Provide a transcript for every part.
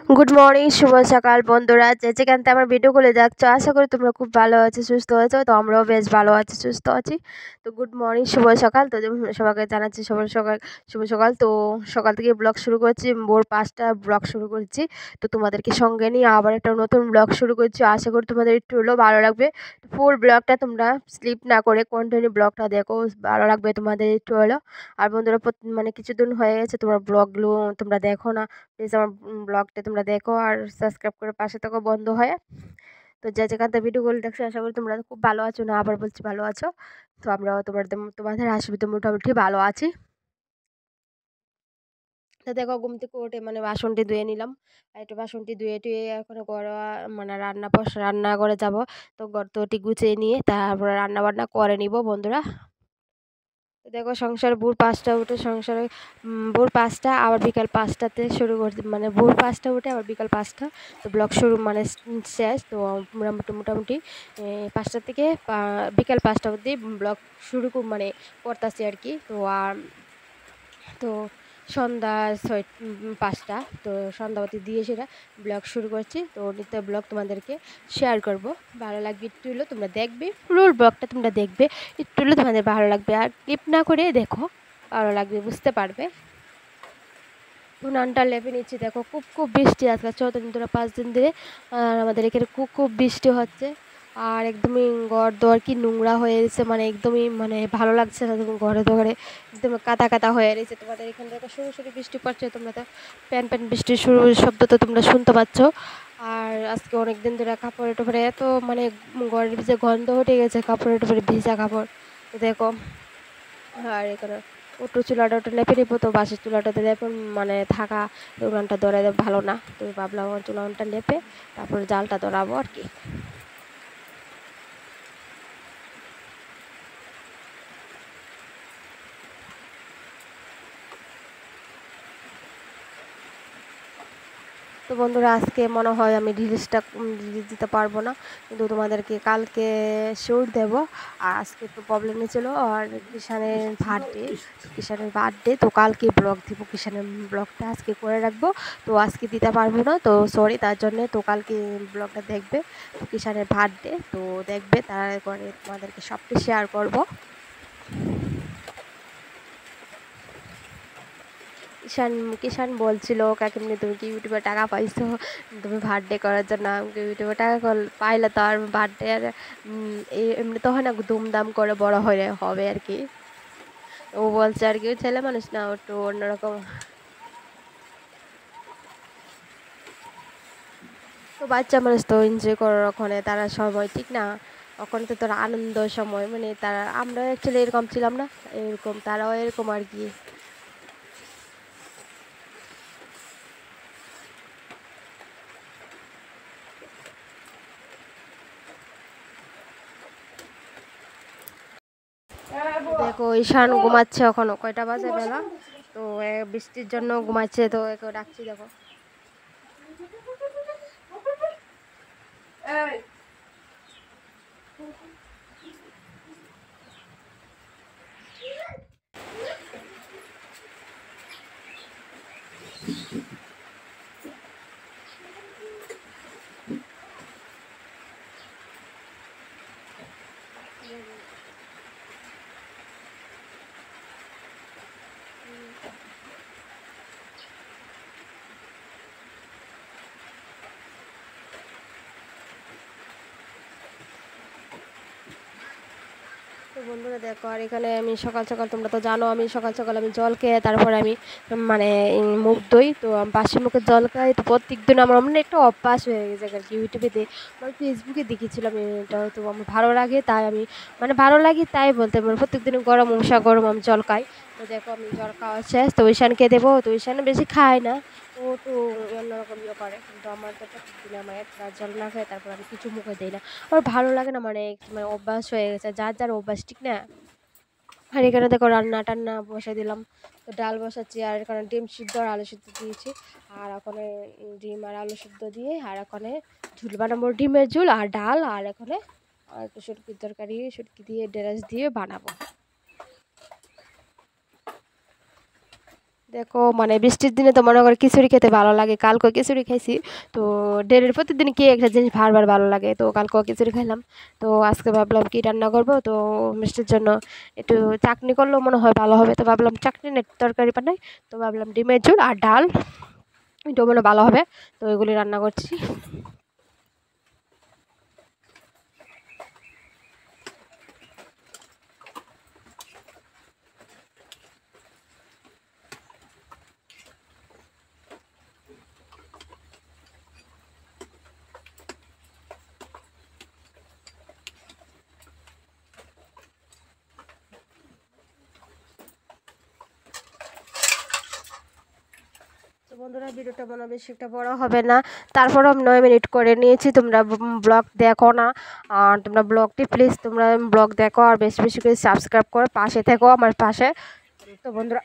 Good morning, শুভ সকাল বন্ধুরা, যে যেখান থেকে আমার ভিডিওগুলো দেখছো। আশা করি তোমরা খুব ভালো আছো, সুস্থ আছো। তো আমরাও বেশ ভালো আছি, সুস্থ আছি। তো গুড মর্নিং, শুভ সকাল। তো সবাইকে জানাচ্ছি শুভ সকাল। তো সকাল থেকে ব্লগ শুরু করছি, ভোর 5টা ব্লগ শুরু করছি। তো তোমাদেরকে সঙ্গে নিয়ে আবার একটা নতুন ব্লগ শুরু করছি। আশা করি তোমাদের একটু হলেও ভালো লাগবে। ফুল ব্লগটা তোমরা স্লিপ না করে কন্টিনিউ ব্লগটা দেখো, ভালো লাগবে তোমাদের একটু হলেও। আর বন্ধুরা, মানে কিছুদিন হয়ে গেছে তোমার ব্লগগুলো তোমরা দেখো না। প্লিজ আমার ব্লগটা তোমরা দেখো আর সাবস্ক্রাইব করে পাশে থাকো বন্ধ হয়ে। তো যে যেখান থেকে ভিডিওগুলো দেখছো, আশা করি তোমরা খুব ভালো আছো, না আবার বলছি ভালো আছো। তো আমরাও তোমাদের আশীর্বাদে মোটামুটি ভালো আছি। তো দেখো, ঘুম থেকে উঠে মানে বাসনটি ধুয়ে নিলাম। আর একটু বাসনটি ধুয়ে টুয়ে এখন ঘরোয়া মানে রান্না করে যাব। তো ঘর তোটি গুছিয়ে নিয়ে তারপরে রান্না বান্না করে নিব বন্ধুরা। তো দেখো, সংসারে ভোর 5টা উঠে সংসারে ভোর 5টা আবার বিকাল 5টাতে শুরু করতে, মানে ভোর 5টা উঠে আবার বিকাল 5টা। তো ব্লগ শুরু মানে শেষ। তো মোটামুটি 5টা থেকে বিকাল 5টা অবধি ব্লগ শুরু মানে করতেছি আর কি। তো তো সন্ধ্যা 5টা, তো সন্ধ্যাবাতি দিয়ে সেটা ব্লগ শুরু করছি। তো নিত্য ব্লগ তোমাদেরকে শেয়ার করব। ভালো লাগবে একটু হলেও তোমরা দেখবে, পুরো ব্লগটা তোমরা দেখবে, একটু হলেও তোমাদের ভালো লাগবে। আর ক্লিপ না করে দেখো, ভালো লাগবে, বুঝতে পারবে। উনানটা লেপে নিচ্ছি। দেখো, খুব খুব বৃষ্টি আজকে 14 দিন ধরে, 5 দিন ধরে আমাদের এখানে খুব খুব বৃষ্টি হচ্ছে। আর একদমই ঘর দোয়ার কি নোংরা হয়ে গেছে, মানে একদমই মানে ভালো লাগছে না। তুমি ঘরে দোয়ারে একদম কাদা কাদা হয়ে গেছে। তোমাদের এখানে দেখো সরু সরু বৃষ্টি পড়ছে, তোমরা তো প্যান প্যান বৃষ্টির শুরু শব্দ তো তোমরা শুনতে পাচ্ছ। আর আজকে অনেক দিন ধরে কাপড়ে টোপড়ে এত মানে ঘরের ভিজে গন্ধ উঠে গেছে, কাপড়ে টোপড়ে ভিজা কাপড়। তো দেখো, আর এখানে উটু চুলাটা ওটা লেপে নিবো। তো বাসের চুলাটাতে লেপে মানে থাকা উনানটা ধরে ভালো না। তো ভাবলাম আমার চুলানটা লেপে তারপরে জালটা ধরাবো আর কি। তো বন্ধুরা, আজকে মনে হয় আমি রিলিজ দিতে পারবো না, কিন্তু তোমাদেরকে কালকে শিওর দেব। আর আজকে একটু প্রবলেম ছিল, আর কিষানের বার্থডে। তো কালকে ব্লগ দিব, কিষানের ব্লগটা আজকে করে রাখবো। তো আজকে দিতে পারবো না, তো সরি তার জন্য। তো কালকে ব্লগটা দেখবে, তো কিষানের বার্থডে তো দেখবে, তারপরে তোমাদেরকে সবটা শেয়ার করব। কিষান কিষান বলছিল, কাকিমনি তুমি কি ইউটিউবে টাকা পাইছো, তুমি বার্থডে করার জন্য? আমাকে ইউটিউবে টাকা পাইলে তো আর বার্থডে আর এমনি তো হয় না, ধুমধাম করে বড় হয়ে হবে আর কি। ও বলছে আর কি, ছেলে মানুষ না, একটু অন্যরকম। তো বাচ্চা মানুষ তো এনজয় করার ওখানে তারা সময়, ঠিক না? ওখানে তো তারা আনন্দ সময়, মানে তারা, আমরা অ্যাকচুয়ালি এরকম ছিলাম না, এরকম তারাও এরকম আর কি। দেখো, ঈশান ঘুমাচ্ছে এখনো, কয়টা বাজে বেলা। তো বৃষ্টির জন্য ঘুমাচ্ছে, তো একে ডাকছি দেখো। তো বন্ধুরা দেখো, আর এখানে আমি সকাল সকাল, তোমরা তো জানো আমি সকাল সকাল আমি জল খেয়ে তারপরে আমি মানে মুখ ধুই। তো আমি বাসি মুখে জল খাই। তো প্রত্যেক দিন আমার মানে একটা অভ্যাস হয়ে গেছে আর কি। ইউটিউবে মানে ফেসবুকে দেখেছিলাম এটা, তো আমার ভালো লাগে তাই আমি, মানে ভালো লাগে তাই বলতে পারবো, প্রত্যেক দিন গরম গরম আমি জল খাই। তো দেখো, আমি জল খাওয়া শেষ, তো ঈশানকে দেবো। তো ঈশান বেশি খায় না, ও একটু অন্যরকম ইয়ে করে, কিন্তু আমার তো প্রত্যেক দিন আমার এক গ্লাস জল না খাই তারপর আমি কিছু মুখে দিই না। আমার ভালো লাগে না, মানে মানে অভ্যাস হয়ে গেছে, যার যার অভ্যাস, ঠিক না? আর এখানে দেখো রান্না টান্না বসে দিলাম। তো ডাল বসাচ্ছি, আর এখানে ডিম সিদ্ধ আর আলু সিদ্ধ দিয়েছি। আর ওখানে ডিম আর আলু সিদ্ধ দিয়ে, আর ওখানে ঝুল বানাবো, ডিমের ঝুল আর ডাল। আর এখানে আর একটু শুটকির তরকারি, শুটকি দিয়ে ঢেঁড়স দিয়ে বানাবো। দেখো মানে বৃষ্টির দিনে তো মনে করো খিচুড়ি খেতে ভালো লাগে, কালকেও খিচুড়ি খাইছি। তো ডেলির প্রতিদিন কি একটা জিনিস বারবার ভালো লাগে, তো কালকেও খিচুড়ি খাইলাম। তো আজকে ভাবলাম কি রান্না করব, তো মিষ্টির জন্য একটু চাটনি করলেও মনে হয় ভালো হবে, তো ভাবলাম চাটনি না একটু তরকারি বানাই। তো ভাবলাম ডিমের ঝোল আর ডাল, এটাও মনে হয় ভালো হবে। তো এগুলি রান্না করছি। তো বন্ধুরা ভিডিওটা মনে হয় বেশি একটা বড় হবে না, তারপরও আমি 9 মিনিট করে নিয়েছি। তোমরা ব্লগ দেখো না, আর তোমরা ব্লগটি প্লিজ তোমরা ব্লগ দেখো আর বেশি বেশি করে সাবস্ক্রাইব করে পাশে থেকো আমার পাশে। তো বন্ধুরা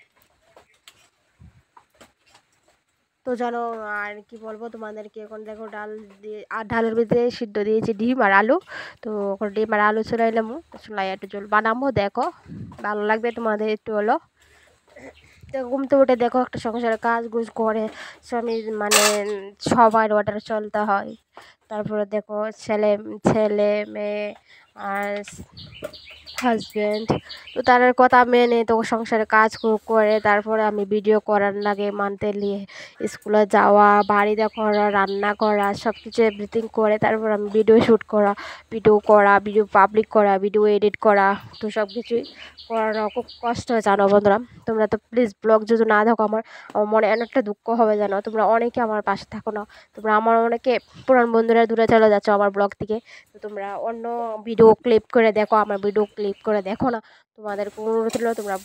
তো জানো, আর কি বলবো তোমাদেরকে, এখন দেখো ডাল দিয়ে আর ডালের ভিতরে সিদ্ধ দিয়েছি ডিম আর আলু। তো এখন ডিম আর আলু চুলাইলাম, চুলাই একটু জল বানাবো, দেখো ভালো লাগবে তোমাদের একটু হলো। তো ঘুমতে উঠে দেখো একটা সংসারের কাজ গুজ করে স্বামী মানে সবার অর্ডার চলতে হয়। তারপরে দেখো ছেলে ছেলে মেয়ে আর হাজবেন্ড, তো তার কথা মেনে তো সংসারে কাজ করে তারপরে আমি ভিডিও করার লাগে মানতে নিয়ে স্কুলে যাওয়া, বাড়িতে করা, রান্না করা, সব কিছু এভরিথিং করে তারপর আমি ভিডিও পাবলিক করা, ভিডিও এডিট করা। তো সব কিছুই করানো খুব কষ্ট হয় জানো বন্ধুরা। তোমরা তো প্লিজ ব্লগ যদি না দেখো আমার মনে অনেকটা দুঃখ হবে জানো, তোমরা অনেকে আমার পাশে থাকো না, তোমরা আমার অনেকে পুরান বন্ধুরা দূরে চলে যাচ্ছ আমার ব্লগ থেকে। তো তোমরা অন্য ভিডিও ক্লিপ করে দেখো, আমার ভিডিও ক্লিপ করে দেখো না। তোমাদের অনুরোধ হলো তোমরা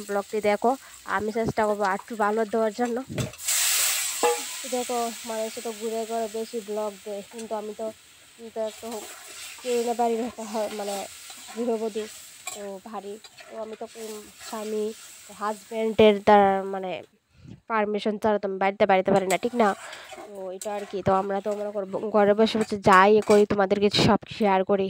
ব্লগটি দেখো, আমি চেষ্টা করবো আর একটু ভালো দেওয়ার জন্য। দেখো মানুষ তো ঘুরে ঘুরে বেশি ব্লগ দেয়, কিন্তু আমি তো কিন্তু একটু কেউ বাড়ির মানে গৃহবধূ, তো ভারী। তো আমি তো স্বামী হাজব্যান্ডের তার মানে পারমিশন ছাড়া তো আমি বাড়িতে বাড়িতে পারি না, ঠিক না? তো এটা আর কি, তো আমরা তো মনে করবো ঘরে বসে বসে যাই করি তোমাদেরকে সব শেয়ার করি।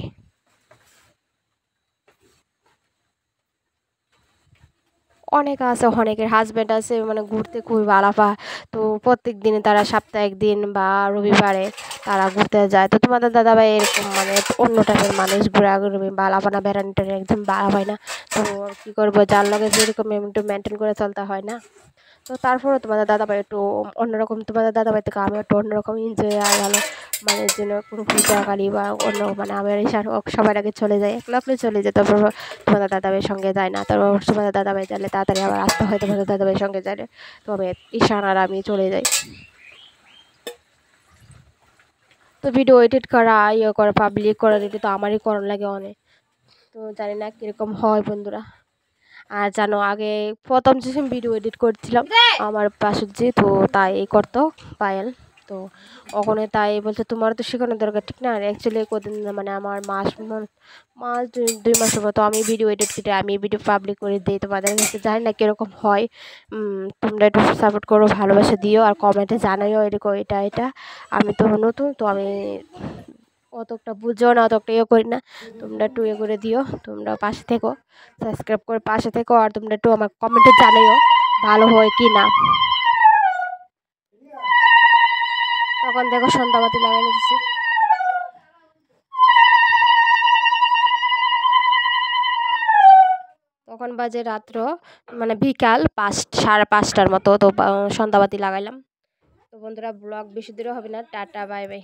অনেক আছে, অনেকের হাজব্যান্ড আছে মানে ঘুরতে খুবই ভালো পায়। তো প্রত্যেক দিনে তারা সপ্তাহে একদিন বা রবিবারে তারা ঘুরতে যায়। তো তোমাদের দাদাভাই এরকম মানে অন্য টাইপের মানুষ, ঘোরাঘুরি ভালো পায় না, বেড়ানোটা একদম ভালো হয় না। তো কী করবো, যার লগে যেরকম একটু মেনটেন করে চলতে হয় না। তো তারপরেও তোমাদের দাদাভাই একটু অন্যরকম, তোমাদের দাদাভাই থেকে আমি একটু অন্যরকম এনজয় আর ভালো মানে যেন কোনো পূজা কালী বা অন্য মানে আমার সবার আগে চলে যায়, একলা একলা চলে যায়। তারপর তোমাদের দাদাভাইয়ের সঙ্গে যায় না, তারপর তোমাদের দাদাভাই গেলে তাড়াতাড়ি আবার আসতে হয় তোমাদের দাদাভাইয়ের সঙ্গে যাবে। তবে ঈশান আর আমি চলে যাই। তো ভিডিও এডিট করা, ইয়ে করা, পাবলিক করা, এটা তো আমারই করার লাগে অনেক। তো জানি না কীরকম হয় বন্ধুরা। আর জানো আগে প্রথম যে ভিডিও এডিট করছিলাম আমার পাশুজি, তো তাই এই করতো পায়েল। তো ওখানে তাই বলছে তোমার তো শেখানোর দরকার, ঠিক না? আর অ্যাকচুয়ালি কদিন মানে আমার মাস 2 মাস হবো, তো আমি ভিডিও এডিট করে আমি ভিডিও পাবলিক করে দিই তোমাদের কাছে, জানি না কীরকম হয়। তোমরা একটু সাপোর্ট করো, ভালোবাসা দিও আর কমেন্টে জানাইও এরকম এটা। আমি তো নতুন, তো আমি অতটা বুঝো না, অতটা ইয়ে করি না। তোমরা একটু ইয়ে করে দিও, তোমরা পাশে থেকো, সাবস্ক্রাইব করে পাশে থেকো, আর তোমরা একটু আমার কমেন্টে জানাইও ভালো হয় কি না। তখন দেখো সন্ধ্যাবাতি লাগাই দিচ্ছি। তখন বাজে রাত্র মানে বিকাল 5, 5:30টার মতো। তো সন্ধ্যাবাতি লাগাইলাম। তো বন্ধুরা ব্লগ বেশি দূরে হবে না, টাটা বাই বাই।